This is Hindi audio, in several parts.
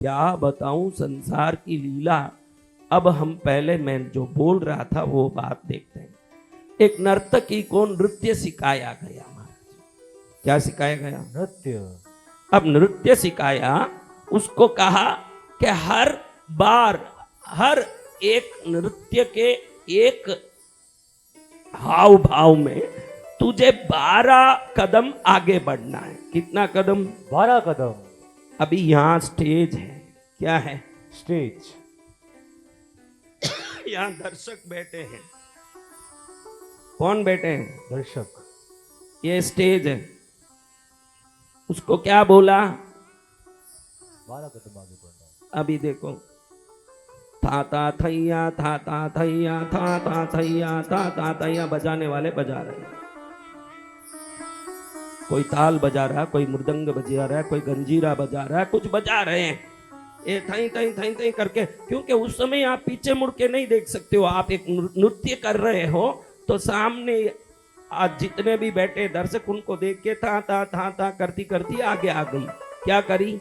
क्या बताऊं संसार की लीला। अब हम पहले मैं जो बोल रहा था वो बात देखते हैं। एक नर्तकी को नृत्य सिखाया गया महाराज। क्या सिखाया गया? नृत्य। अब नृत्य सिखाया, उसको कहा कि हर बार हर एक नृत्य के एक हाव भाव में तुझे 12 कदम आगे बढ़ना है। कितना कदम? 12 कदम। अभी यहाँ स्टेज है। क्या है? स्टेज। यहाँ दर्शक बैठे हैं। कौन बैठे हैं? दर्शक। ये स्टेज है। उसको क्या बोला? 12 कदम आगे बढ़ना। अभी देखो, था ता थैया था ता थैया था ता थैया था ता थैया बजाने वाले बजा रहे हैं। कोई ताल बजा रहा है, कोई मृदंग बजा रहा है, कोई गंजीरा बजा रहा है, कुछ बजा रहे हैं। ये थई थई थई थई करके, क्योंकि उस समय आप पीछे मुड़ के नहीं देख सकते हो। आप एक नृत्य कर रहे हो तो सामने आज जितने भी बैठे दर्शक उनको देख के था करती करती आगे आ गई। क्या करी?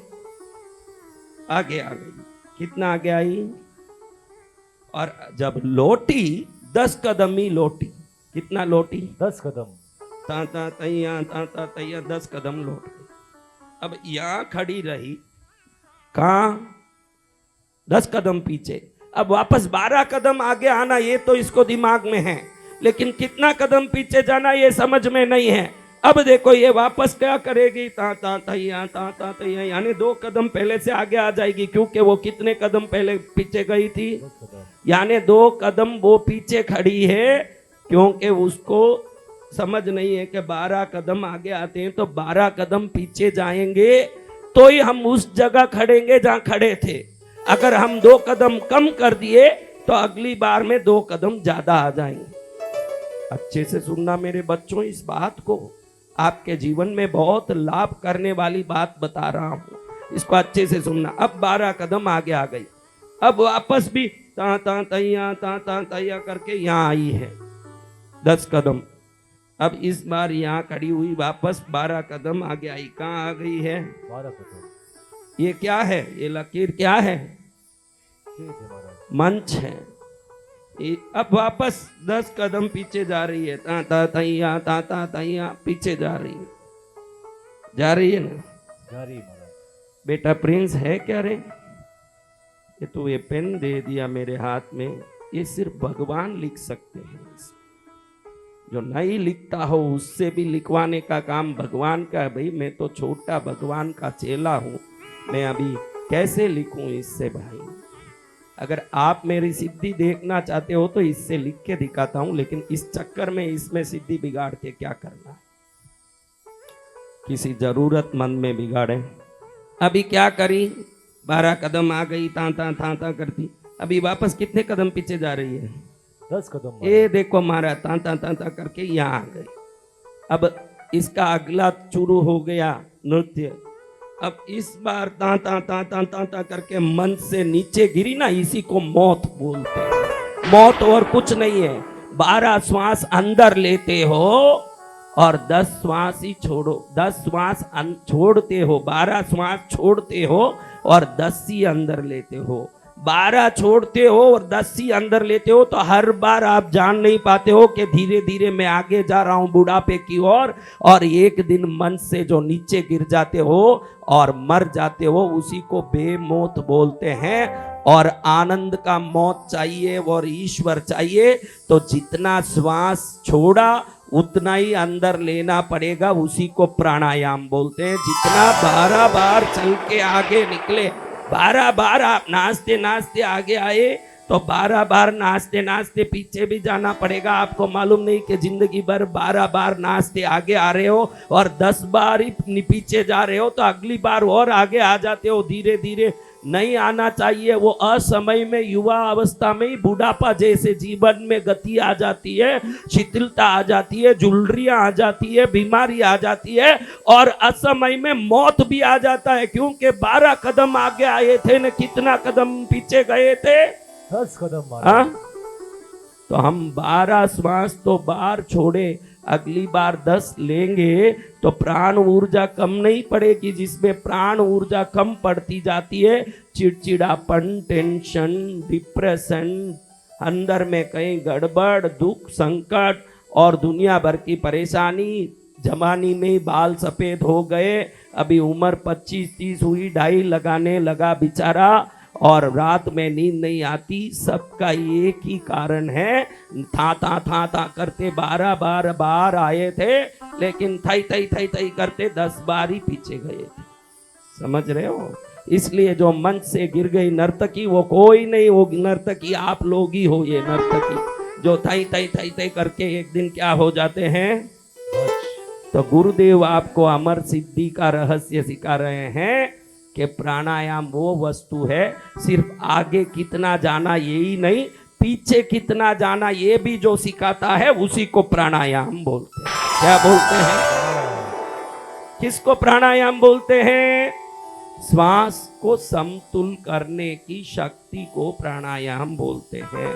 आगे आ गई। कितना आगे आई? और जब लौटी 10 कदम ही लौटी। कितना लौटी? 10 कदम। ता तैया 10 कदम लौट गई। अब यहां खड़ी रही, कहां? 10 कदम पीछे। अब वापस 12 कदम आगे आना ये तो इसको दिमाग में है, लेकिन कितना कदम पीछे जाना ये समझ में नहीं है। अब देखो ये वापस क्या करेगी? ता तैया यानी 2 कदम पहले से आगे आ जाएगी, क्योंकि वो कितने कदम पहले पीछे गई थी? 10 कदम। यानी 2 कदम वो पीछे खड़ी है, क्योंकि उसको समझ नहीं है कि 12 कदम आगे आते हैं तो 12 कदम पीछे जाएंगे तो ही हम उस जगह खड़ेंगे जहां खड़े थे। अगर हम 2 कदम कम कर दिए तो अगली बार में 2 कदम ज्यादा आ जाएंगे। अच्छे से सुनना मेरे बच्चों इस बात को, आपके जीवन में बहुत लाभ करने वाली बात बता रहा हूं, इसको अच्छे से सुनना। अब 12 कदम आगे आ गई। अब वापस भी ता तैया करके यहाँ आई है 10 कदम। अब इस बार यहाँ खड़ी हुई वापस 12 कदम आगे आई। कहाँ आ गई है? 12 कदम। ये क्या है? ये लकीर क्या है? मंच है। अब वापस 10 कदम पीछे जा रही है। ता तैया पीछे जा रही है। जा रही है ना? जा रही महाराज। बेटा प्रिंस है क्या रे? ये तो ये पेन दे दिया मेरे हाथ में, ये सिर्फ भगवान लिख सकते हैं। जो नहीं लिखता हो उससे भी लिखवाने का काम भगवान का है। भाई मैं तो छोटा भगवान का चेला हूं, मैं अभी कैसे लिखूं इससे? भाई अगर आप मेरी सिद्धि देखना चाहते हो तो इससे लिख के दिखाता हूं, लेकिन इस चक्कर में इसमें सिद्धि बिगाड़ के क्या करना? किसी जरूरतमंद में बिगाड़े। अभी क्या करी? 12 कदम आ गई, था करती। अभी वापस कितने कदम पीछे जा रही है? 10 कदम। ये देखो मारा ता करके यहाँ आ गई। अब इसका अगला शुरू हो गया नृत्य। अब इस बार ता करके मंच से नीचे गिरी ना, इसी को मौत बोलते हैं। मौत और कुछ नहीं है। 12 श्वास अंदर लेते हो और 10 श्वास ही छोड़ो। 10 श्वास छोड़ते हो, 12 श्वास छोड़ते हो और 10 ही अंदर लेते हो। 12 छोड़ते हो और 10 ही अंदर लेते हो, तो हर बार आप जान नहीं पाते हो कि धीरे धीरे मैं आगे जा रहा हूं बुढ़ापे की ओर, और एक दिन मन से जो नीचे गिर जाते हो और मर जाते हो, उसी को बेमौत बोलते हैं। और आनंद का मौत चाहिए और ईश्वर चाहिए तो जितना श्वास छोड़ा उतना ही अंदर लेना पड़ेगा, उसी को प्राणायाम बोलते हैं। जितना 12 बार चल के आगे निकले, 12 बार आप नाचते नाचते आगे आए तो 12 बार नाचते नाचते पीछे भी जाना पड़ेगा। आपको मालूम नहीं कि जिंदगी भर 12 बार नाचते आगे आ रहे हो और 10 बार ही पीछे जा रहे हो, तो अगली बार और आगे आ जाते हो। धीरे धीरे नहीं आना चाहिए। वो असमय में, युवा अवस्था में ही बुढ़ापा जैसे जीवन में गति आ जाती है, शिथिलता आ जाती है, जुलरियां आ जाती है, बीमारी आ जाती है और असमय में मौत भी आ जाता है। क्योंकि 12 कदम आगे आए थे न, कितना कदम पीछे गए थे? 10 कदम। तो हम 12 श्वास तो बाहर छोड़े, अगली बार 10 लेंगे तो प्राण ऊर्जा कम नहीं पड़ेगी। जिसमें प्राण ऊर्जा कम पड़ती जाती है, चिड़चिड़ापन, टेंशन, डिप्रेशन, अंदर में कहीं गड़बड़, दुख, संकट और दुनिया भर की परेशानी। जवानी में बाल सफेद हो गए, अभी उम्र 25-30 हुई, डाई लगाने लगा बेचारा और रात में नींद नहीं आती। सबका एक ही कारण है, था करते 12 बार आए थे, लेकिन थई करते 10 बार ही पीछे गए थे। समझ रहे हो? इसलिए जो मंच से गिर गई नर्तकी, वो कोई नहीं, वो नर्तकी आप लोग ही हो। ये नर्तकी जो थई करके एक दिन क्या हो जाते हैं। तो गुरुदेव आपको अमर सिद्धि का रहस्य सिखा रहे हैं कि प्राणायाम वो वस्तु है, सिर्फ आगे कितना जाना यही नहीं, पीछे कितना जाना ये भी जो सिखाता है, उसी को प्राणायाम बोलते हैं। क्या बोलते हैं? किसको प्राणायाम बोलते हैं? श्वास को समतुल करने की शक्ति को प्राणायाम बोलते हैं।